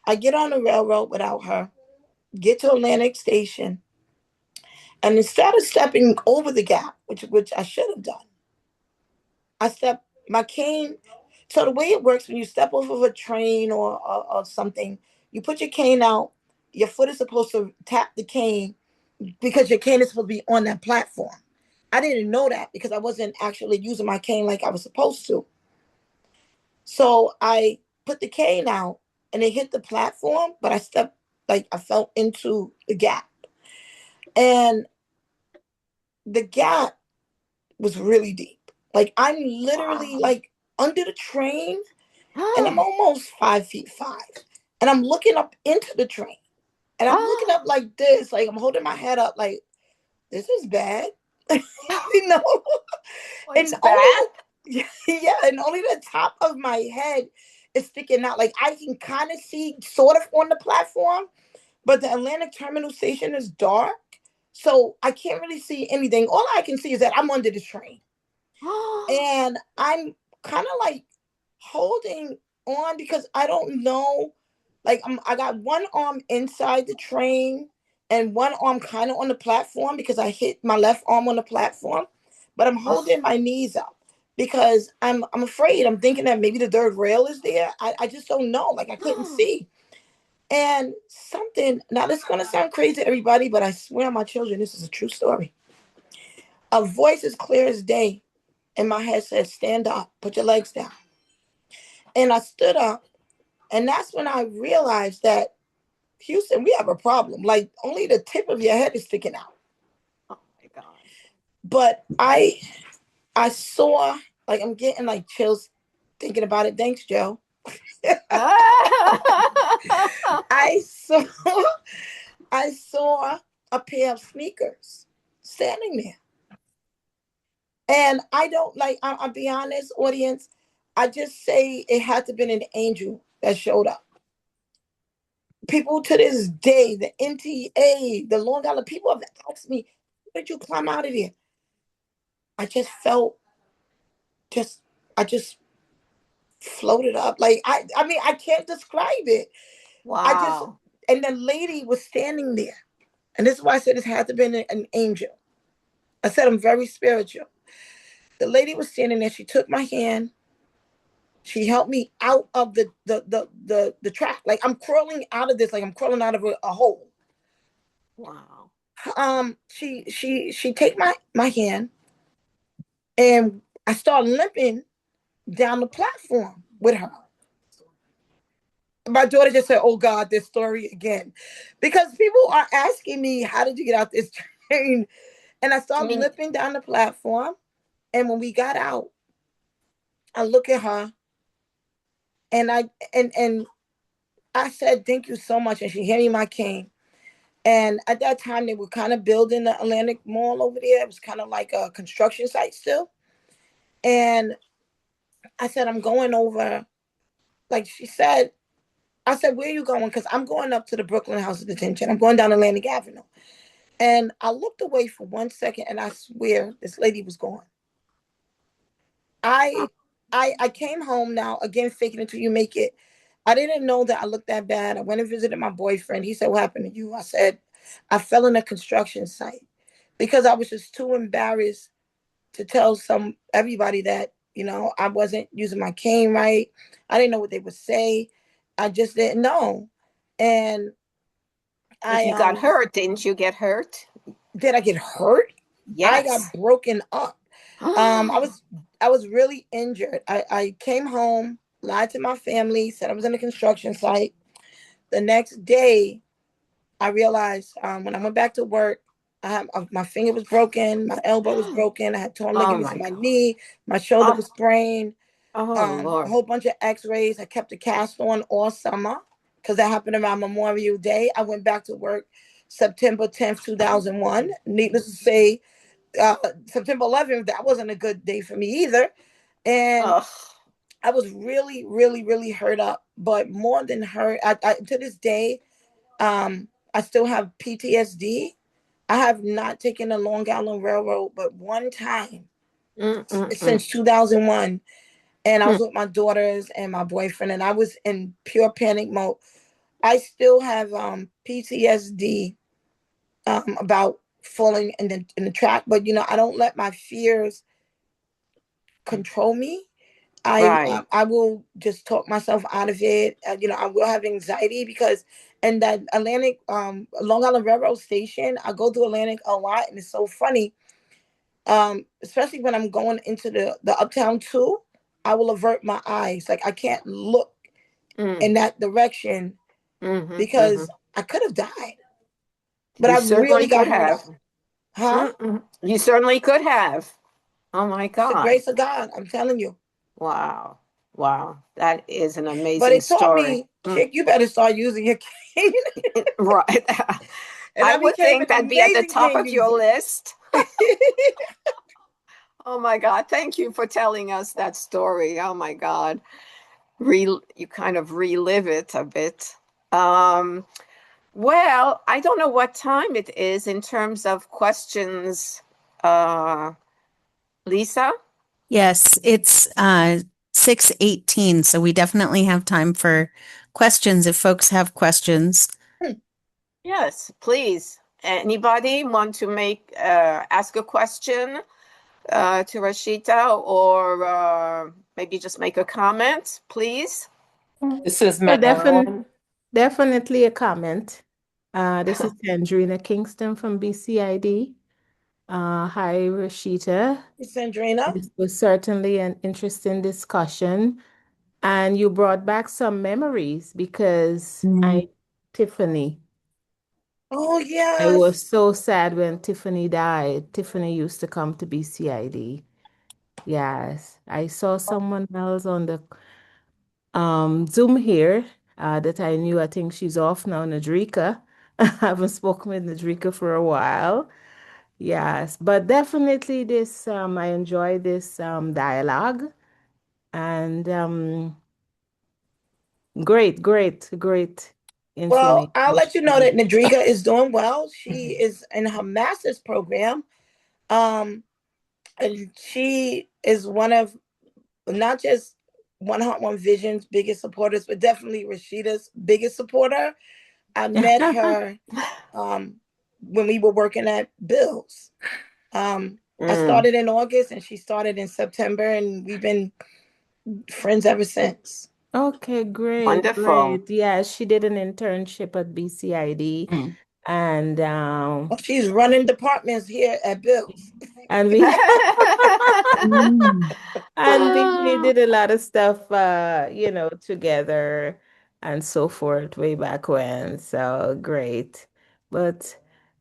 I get on the railroad without her, get to Atlantic Station, and instead of stepping over the gap, which I should have done, I stepped my cane. So the way it works when you step off of a train or something, you put your cane out. Your foot is supposed to tap the cane because your cane is supposed to be on that platform. I didn't know that because I wasn't actually using my cane like I was supposed to. So I put the cane out and it hit the platform, but I stepped, like I fell into the gap. And the gap was really deep. Like I'm literally Wow. like under the train and I'm almost 5 feet 5. And I'm looking up into the train. And I'm looking up like this, like I'm holding my head up, like this is bad. you know, and It's only bad. yeah, and only the top of my head is sticking out. Like I can kind of see sort of on the platform, but the Atlantic Terminal Station is dark, so I can't really see anything. All I can see is that I'm under the train, and I'm kind of like holding on because I don't know. Like I got one arm inside the train and one arm kind of on the platform because I hit my left arm on the platform, but I'm holding my knees up because I'm afraid. I'm thinking that maybe the third rail is there. I just don't know. Like I couldn't see. And something, now this is gonna sound crazy to everybody, but I swear on my children, this is a true story. A voice as clear as day in my head says, stand up, put your legs down. And I stood up, and that's when I realized that Houston, we have a problem. Like only the tip of your head is sticking out. Oh my God. But I saw, like I'm getting like chills thinking about it. Thanks, Joe. I saw I saw a pair of sneakers standing there. And I don't like, I'll be honest, audience, I just say it had to have been an angel that showed up. People to this day, the NTA, the Long Island, people have asked me, where did you climb out of there? I just felt just I just floated up. Like I mean I can't describe it. I just Wow. and the lady was standing there. And this is why I said this had to have been an angel. I said I'm very spiritual. The lady was standing there. She took my hand. She helped me out of the track. Like I'm crawling out of this, like I'm crawling out of a hole. Wow. She take my hand and I started limping down the platform with her. My daughter just said, "Oh God, this story again," because people are asking me, "How did you get out this train?" And I started Mm. limping down the platform. And when we got out, I look at her and I said, "Thank you so much." And she handed me my cane. And at that time, they were kind of building the Atlantic Mall over there. It was kind of like a construction site still. And I said, "I'm going over." Like she said, I said, where are you going? Because I'm going up to the Brooklyn House of Detention. I'm going down Atlantic Avenue. And I looked away for 1 second, and I swear this lady was gone. I I came home now, again, faking it till you make it. I didn't know that I looked that bad. I went and visited my boyfriend. He said, what happened to you? I said, I fell in a construction site because I was just too embarrassed to tell everybody that, I wasn't using my cane right. I didn't know what they would say. I just didn't know. And But I you got hurt, didn't you get hurt? did I get hurt? I got Yes. broken up. I was really injured. I came home, lied to my family, said I was in a construction site. The next day, I realized when I went back to work, my finger was broken, my elbow was broken, I had torn Oh ligaments my in my God. knee, my shoulder Oh, was sprained, oh a Lord. whole bunch of X-rays. I kept the cast on all summer because that happened around Memorial Day. I went back to work September 10th, 2001. Needless to say, September 11th, that wasn't a good day for me either. And Oh, I was really, really, really hurt up. But more than hurt, to this day, I still have PTSD. I have not taken a Long Island Railroad but one time mm, mm, mm. since 2001. And I Hmm. was with my daughters and my boyfriend, and I was in pure panic mode. I still have PTSD about falling in the track, but I don't let my fears control me. Right. I will just talk myself out of it. I will have anxiety because, and that Long Island Railroad station, I go through Atlantic a lot, and it's so funny. Especially when I'm going into the uptown too, I will avert my eyes. Like I can't look Mm. in that direction Hmm. Hmm. because I could have died. But You I certainly really got could hurt have. up. Huh? Mm-mm. You certainly could have. Oh my It's the God. grace of God. I'm telling you. Wow. Wow. That is an But amazing it taught story. me, chick, you better start using your cane. Right. And I I would became think an that'd be at the amazing top cane of your user. list. Oh my God. Thank you for telling us that story. Oh my God. You kind of relive it a bit. Um, well, I don't know what time it is in terms of questions. Lisa? Yes, it's 6:18, so we definitely have time for questions if folks have questions. Yes, please. Anybody want to ask a question to Rasheta or maybe just make a comment, please? This is Yeah, Marilyn. definitely a comment. This is Sandrina Kingston from BCID. Hi, Rasheta. Sandrina. This was certainly an interesting discussion, and you brought back some memories because Tiffany. Oh, I was yes. so sad when Tiffany died. Tiffany used to come to BCID. Yes, I saw someone else on the Zoom here that I knew. I think she's off now, Nadrika. I haven't spoken with Nadrika for a while. Yes, but definitely this I enjoy this dialogue and great Well, information I'll let you know that shared. Nadriga is doing well. She is in her master's program. Um, and she is one of not just One Heart One Vision's biggest supporters, but definitely Rashida's biggest supporter. I met her um, when we were working at Bill's. I Mm, started in August and she started in September, and we've been friends ever since. Okay, great, wonderful. great. Yeah, she did an internship at BCID and Well, she's running departments here at Bill's. and we Mm. and we did a lot of stuff, together and so forth way back when. So great. But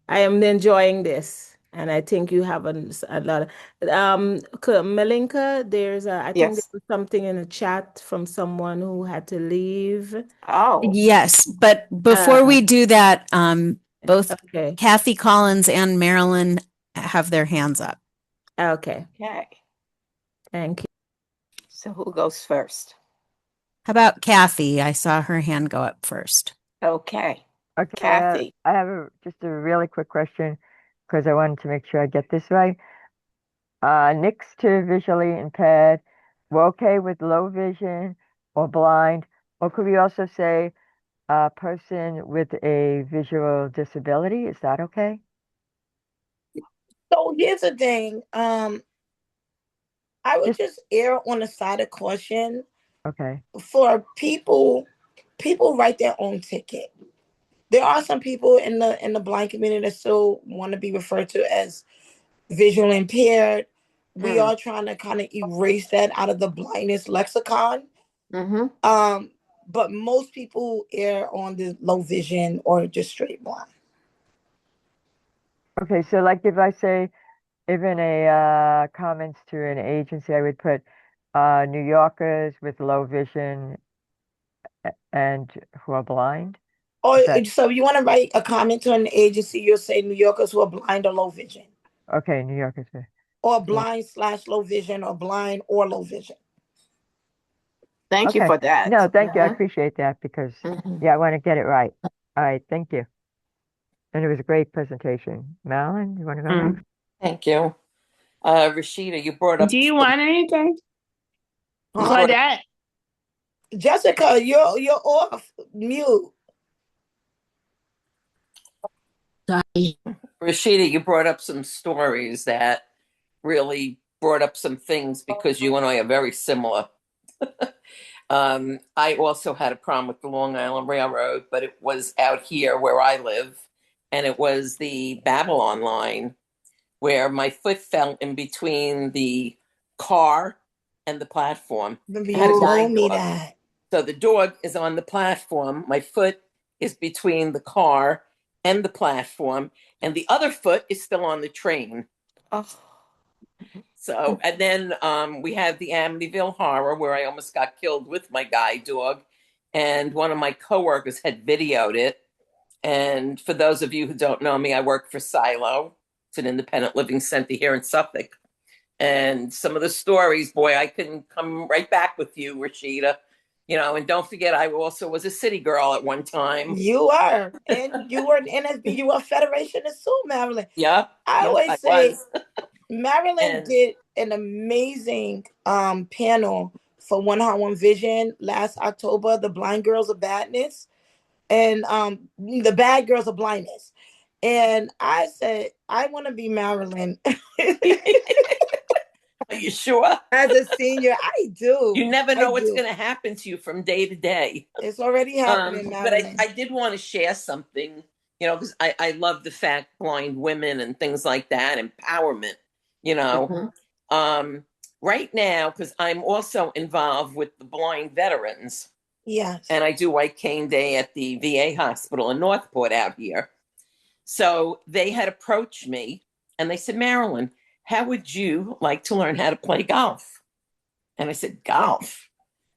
I am enjoying this. And I think you have a lot of, Melinka, I think there Yes. was something in the chat from someone who had to leave. Oh, Yes, but before Uh, we do that, both okay. Kathy Collins and Marilyn have their hands up. Okay. okay. Thank you. So who goes first? How about Kathy? I saw her hand go up first. Okay. Okay, Kathy. I have just a really quick question because I wanted to make sure I get this right. Next to visually impaired, we're okay with low vision or blind, or could we also say a person with a visual disability? Is that okay? So here's the thing. I would Just just err on the side of caution okay. for people. People write their own ticket. There are some people in the blind community that still want to be referred to as visually impaired. We Mm. are trying to kind of erase that out of the blindness lexicon. Mm-hmm. But most people err on the low vision or just straight blind. Okay, so like if I say, if in a comments to an agency, I would put New Yorkers with low vision and who are blind. Or Is that so you want to write a comment to an agency, you'll say New Yorkers who are blind or low vision, okay? New Yorkers. or So, blind slash low vision, or blind or low vision. Thank you okay. for that. No, thank you. I Mm-hmm. appreciate that because Mm-hmm. yeah, I want to get it right. All right, thank you. And it was a great presentation. Marilyn, you want to go next? Thank you. Rasheta, you brought up Do you want anything? Huh? Claudette? Jessica, you're off mute. Rasheta, you brought up some stories that really brought up some things because you and I are very similar. I also had a problem with the Long Island Railroad, but it was out here where I live, and it was the Babylon line where my foot fell in between the car and the platform. Remember I had you a guide told me dog. that. So the dog is on the platform. My foot is between the car and the platform, and the other foot is still on the train. Oh. So, and then we had the Amityville Horror where I almost got killed with my guide dog, and one of my coworkers had videoed it. And for those of you who don't know me, I work for Silo. It's an independent living center here in Suffolk. And some of the stories, boy, I can come right back with you, Rasheta. You know, and don't forget, I also was a city girl at one time. You are, and you were an NSB. You were a Federation of Sioux, Maryland. Yeah, I yeah, I always say was. Maryland And did an amazing panel for One Heart One Vision last October. The Blind Girls of Badness and the Bad Girls of Blindness. And I said, I want to be Maryland. are you sure? As a senior, I do. You never I know what's do. going to happen to you from day to day. It's already happening, But Maryland. I did want to share something, you know, because I love the fact blind women and things like that, empowerment, you know. Mm-hmm. Right now, because I'm also involved with the blind veterans, Yes. and I do White Cane Day at the VA hospital in Northport out here. So they had approached me and they said, Marilyn, how would you like to learn how to play golf? And I said, golf?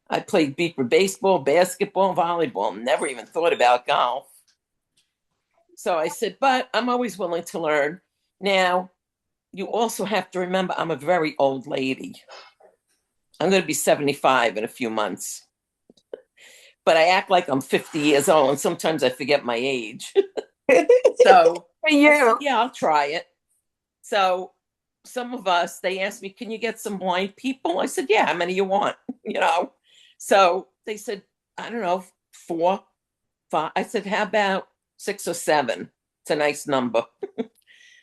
I played beeper baseball, basketball, volleyball, never even thought about golf. So I said, but I'm always willing to learn. Now, you also have to remember I'm a very old lady. I'm going to be 75 in a few months. But I act like I'm 50 years old, and sometimes I forget my age. So For I you. said, yeah, I'll try it. So some of us, they asked me, can you get some blind people? I said, yeah, how many you want? You know? So they said, I don't know, 4, 5. I said, how about 6 or 7? It's a nice number.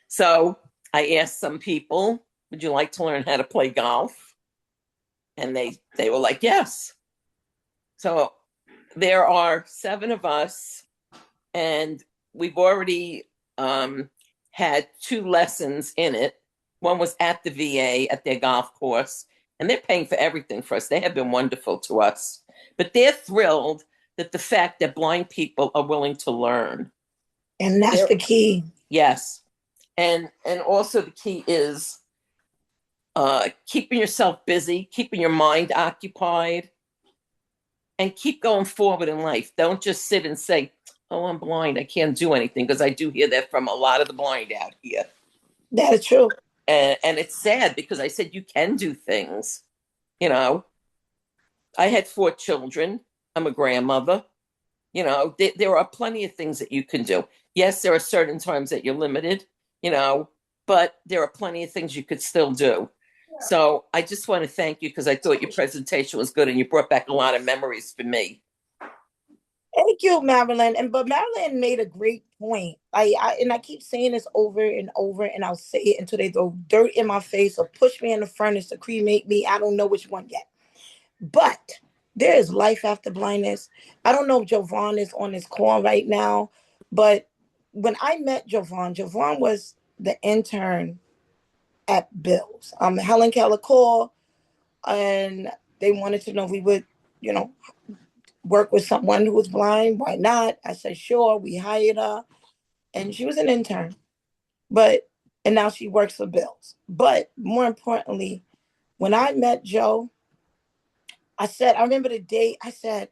So I asked some people, would you like to learn how to play golf? And they were like, yes. So there are 7 of us, and we've already had 2 lessons in it. One was at the VA at their golf course, and they're paying for everything for us. They have been wonderful to us, but they're thrilled that the fact that blind people are willing to learn. And that's the key. Yes, and also the key is keeping yourself busy, keeping your mind occupied, and keep going forward in life. Don't just sit and say, oh, I'm blind, I can't do anything, because I do hear that from a lot of the blind out here. That is true. And it's sad because I said you can do things, you know. I had 4 children. I'm a grandmother. There are plenty of things that you can do. Yes, there are certain times that you're limited, but there are plenty of things you could still do. So I just want to thank you because I thought your presentation was good and you brought back a lot of memories for me. Thank you, Marilyn. But Marilyn made a great point. I keep saying this over and over, and I'll say it until they throw dirt in my face or push me in the furnace or cremate me. I don't know which one yet. But there is life after blindness. I don't know if Jovan is on this call right now, but when I met Jovan, Jovan was the intern at Bill's. Helen Keller called, and they wanted to know if we would, you know, work with someone who was blind. Why not? I said, sure. We hired her, and she was an intern. And now she works for Bill's. But more importantly, when I met Joe, I remember the day I said,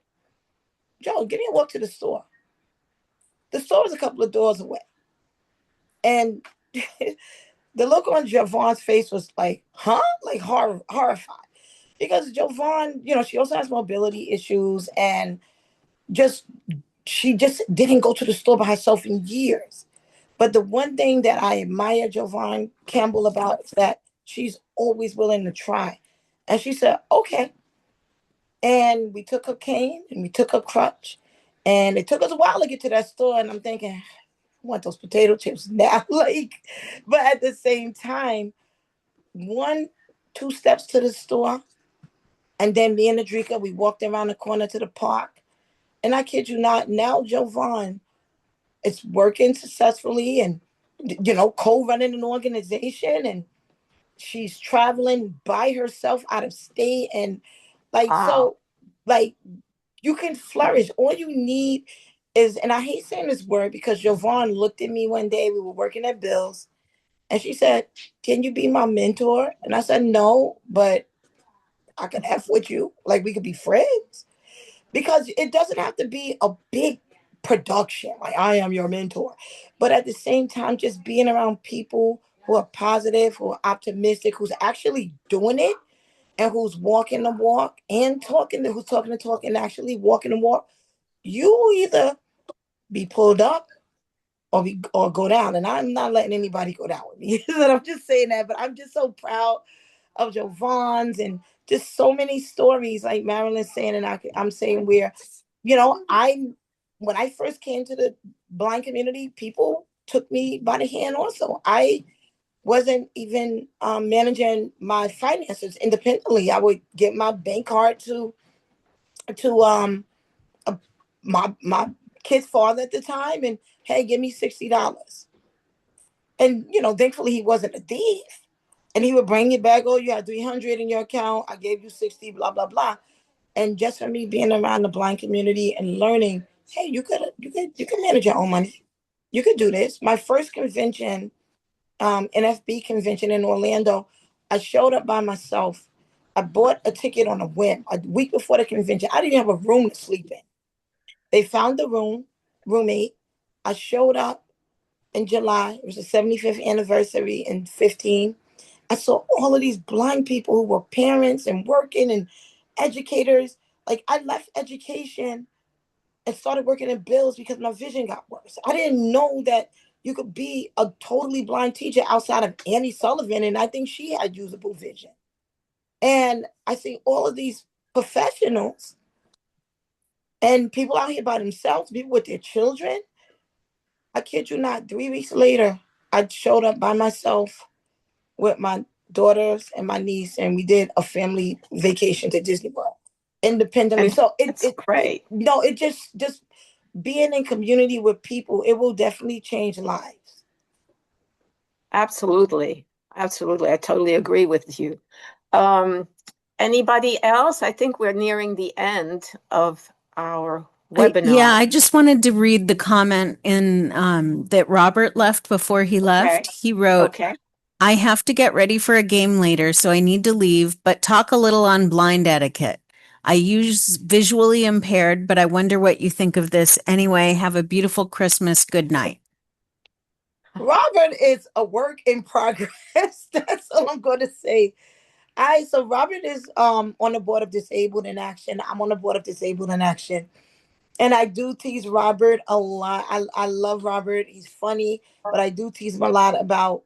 Joe, give me a walk to the store. The store was a couple of doors away. And the look on Jovan's face was like, huh? Like horrified. Because Jovan, she also has mobility issues, and she just didn't go to the store by herself in years. But the one thing that I admire Jovan Campbell about is that she's always willing to try. And she said, okay. And we took her cane and we took her crutch. And it took us a while to get to that store. And I'm thinking, I want those potato chips now. But at the same time, 2 steps to the store. And then me and Adrika, we walked around the corner to the park. And I kid you not, now Jovan is working successfully and, co-running an organization. And she's traveling by herself out of state. And Wow. you can flourish. All you need is, and I hate saying this word because Jovan looked at me one day, we were working at Bill's, and she said, can you be my mentor? And I said, no, but I can F with you. Like, we could be friends. Because it doesn't have to be a big production, like I am your mentor. But at the same time, just being around people who are positive, who are optimistic, who's actually doing it, and who's walking the walk and who's talking the talk and actually walking the walk, you will either be pulled up or go down. And I'm not letting anybody go down with me. And I'm just saying that, but I'm just so proud of Jovan's and just so many stories like Marilyn's saying, and I'm saying where, when I first came to the blind community, people took me by the hand also. I wasn't even managing my finances independently. I would get my bank card to my kid's father at the time, and hey, give me $60. And thankfully he wasn't a thief. And he would bring it back. Oh, you had 300 in your account. I gave you 60. Blah blah blah. And just for me being around the blind community and learning, hey, you could manage your own money. You could do this. My first convention, NFB convention in Orlando, I showed up by myself. I bought a ticket on a whim. A week before the convention, I didn't even have a room to sleep in. They found the roommate. I showed up in July. It was the 75th anniversary in 15. I saw all of these blind people who were parents and working and educators. Like, I left education and started working in Bills because my vision got worse. I didn't know that you could be a totally blind teacher outside of Annie Sullivan, and I think she had usable vision. And I see all of these professionals and people out here by themselves, people with their children. I kid you not, 3 weeks later, I showed up by myself with my daughters and my niece, and we did a family vacation to Disney World independently. And So it's great. it just being in community with people, it will definitely change lives. Absolutely. Absolutely. I totally agree with you. Anybody else? I think we're nearing the end of our webinar. I just wanted to read the comment in that Robert left before he left. Okay. He wrote, Okay. I have to get ready for a game later, so I need to leave, but talk a little on blind etiquette. I use visually impaired, but I wonder what you think of this. Anyway, have a beautiful Christmas. Good night. Robert is a work in progress. That's all I'm going to say. All right, so Robert is on the board of Disabled in Action. I'm on the board of Disabled in Action. And I do tease Robert a lot. I love Robert. He's funny, but I do tease him a lot about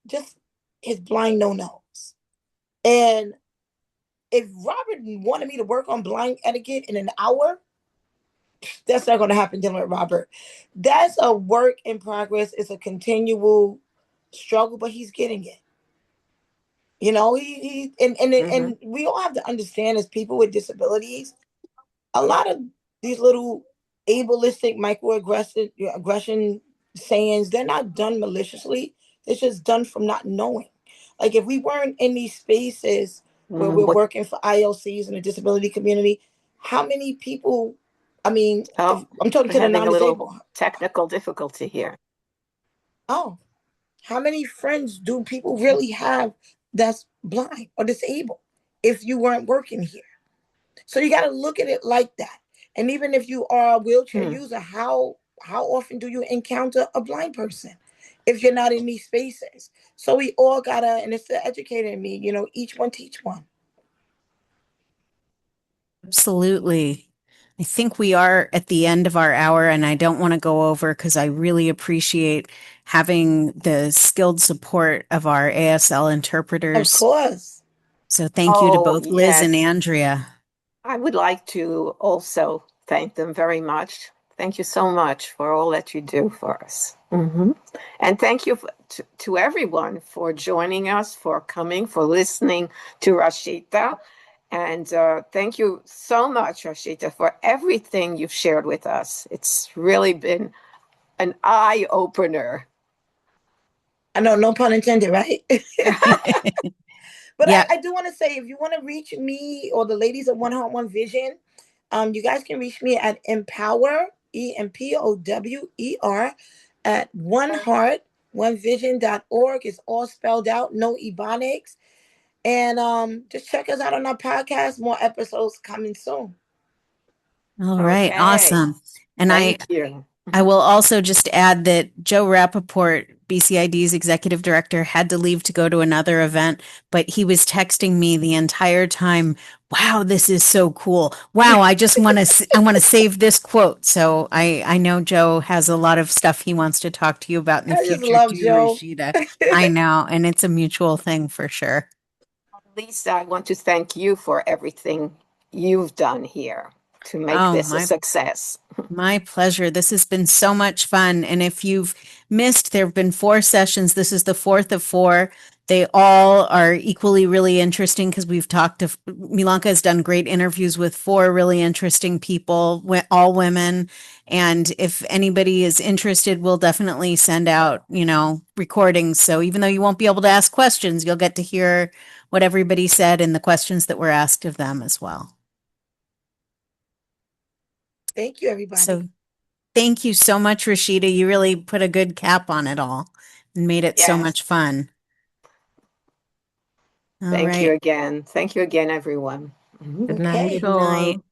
just his blind no-nos. And if Robert wanted me to work on blind etiquette in an hour, that's not going to happen dealing with Robert. That's a work in progress. It's a continual struggle, but he's getting it. You know, and we all have to understand as people with disabilities, a lot of these little ableistic aggression sayings, they're not done maliciously. It's just done from not knowing. Like if we weren't in these spaces where we're working for ILCs in the disability community, how many people, I mean, I'm talking to the having a non-disabled. little technical difficulty here. Oh, how many friends do people really have that's blind or disabled if you weren't working here? So you got to look at it like that. And even if you are a wheelchair user, how often do you encounter a blind person if you're not in these spaces? So we all gotta, and it's the educator in me, you know, each one teach one. Absolutely. I think we are at the end of our hour, and I don't want to go over because I really appreciate having the skilled support of our ASL Of interpreters. course. So thank you to Oh, both Liz and yes. Andrea. I would like to also thank them very much. Thank you so much for all that you do for us. And thank you to everyone for joining us, for coming, for listening to Rasheta. And thank you so much, Rasheta, for everything you've shared with us. It's really been an eye opener. I know, no pun intended, right? But Yeah. I do want to say, if you want to reach me or the ladies at One Heart, One Vision, you guys can reach me at Empower, EMPOWER, at oneheartonevision.org. It's all spelled out, no ebonics. And just check us out on our podcast. More episodes coming soon. All right. Okay. Awesome. And Thank you. I will also just add that Joe Rappaport, BCID's executive director, had to leave to go to another event, but he was texting me the entire time. Wow, this is so cool. Wow, I just want to I want to save this quote. So I know Joe has a lot of stuff he wants to talk to you about in the I just future love too, Joe. Rasheta. I know, and it's a mutual thing for sure. Lisa, I want to thank you for everything you've done here to make Oh, this a success. my pleasure. This has been so much fun. And if you've missed, there have been 4 sessions. This is the fourth of 4. They all are equally really interesting because we've talked to Milenka has done great interviews with 4 really interesting people, all women. And if anybody is interested, we'll definitely send out, recordings. So even though you won't be able to ask questions, you'll get to hear what everybody said and the questions that were asked of them as well. Thank you, everybody. So thank you so much, Rasheta. You really put a good cap on it all and made it so much fun. All Thank right. you again. Thank you again, everyone. Good night, Okay. Good night. all.